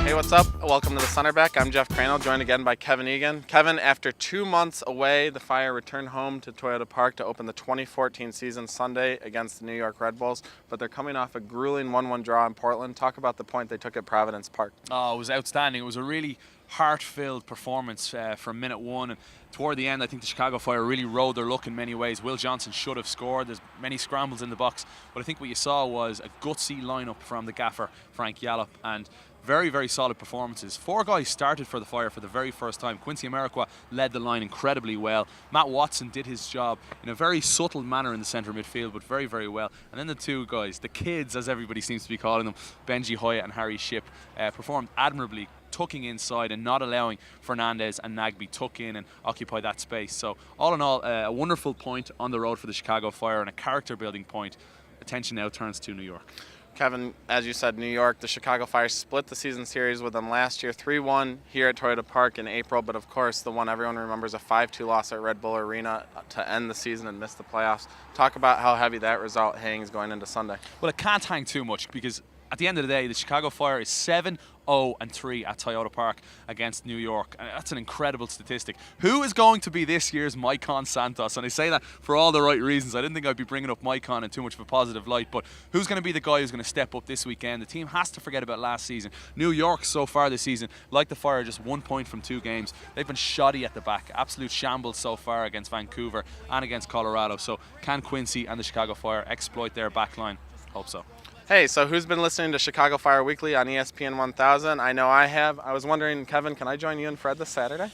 Hey, what's up? Welcome to the Centerback. I'm Jeff Crandall, joined again by Kevin Egan. Kevin, after 2 months away, the Fire returned home to Toyota Park to open the 2014 season Sunday against the New York Red Bulls, but they're coming off a grueling 1-1 draw in Portland. Talk about the point they took at Providence Park. Oh, it was outstanding. It was a really heart-filled performance from minute one, and toward the end I think the Chicago Fire really rode their luck in many ways. Will Johnson should have scored. There's many scrambles in the box, but I think what you saw was a gutsy lineup from the gaffer Frank Yallop, and very, very solid performances. 4 guys started for the Fire for the very first time. Quincy Amarikwa led the line incredibly well. Matt Watson did his job in a very subtle manner in the centre midfield, but very, very well. And then the 2 guys, the kids as everybody seems to be calling them, Benji Hoya and Harry Shipp, performed admirably, tucking inside and not allowing Fernandez and Nagby tuck in and occupy that space. So all in all, a wonderful point on the road for the Chicago Fire and a character building point. Attention now turns to New York. Kevin, as you said, New York, the Chicago Fire split the season series with them last year, 3-1 here at Toyota Park in April, but of course the one everyone remembers, a 5-2 loss at Red Bull Arena to end the season and miss the playoffs. Talk about how heavy that result hangs going into Sunday. Well, it can't hang too much because at the end of the day, the Chicago Fire is 7-0-3 at Toyota Park against New York. And that's an incredible statistic. Who is going to be this year's Maicon Santos? And I say that for all the right reasons. I didn't think I'd be bringing up Maicon in too much of a positive light, but who's going to be the guy who's going to step up this weekend? The team has to forget about last season. New York so far this season, like the Fire, just 1 point from 2 games. They've been shoddy at the back. Absolute shambles so far against Vancouver and against Colorado. So can Quincy and the Chicago Fire exploit their back line? Hope so. Hey, so who's been listening to Chicago Fire Weekly on ESPN 1000? I know I have. I was wondering, Kevin, can I join you and Fred this Saturday?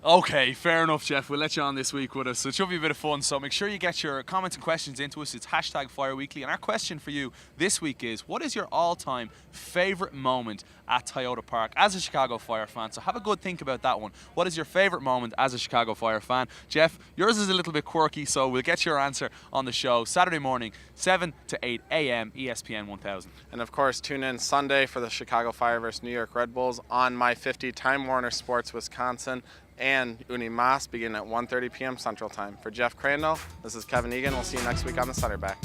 Okay, fair enough, Jeff. We'll let you on this week with us. So it should be a bit of fun. So make sure you get your comments and questions into us. It's #FireWeekly. And our question for you this week is, what is your all-time favourite moment at Toyota Park as a Chicago Fire fan? So have a good think about that one. What is your favourite moment as a Chicago Fire fan? Jeff, yours is a little bit quirky, so we'll get your answer on the show Saturday morning, 7 to 8 a.m. ESPN 1000. And of course, tune in Sunday for the Chicago Fire versus New York Red Bulls on My 50, Time Warner Sports Wisconsin, and Uni Mas beginning at 1:30 p.m. Central Time. For Jeff Crandall, this is Kevin Egan. We'll see you next week on the Centerback.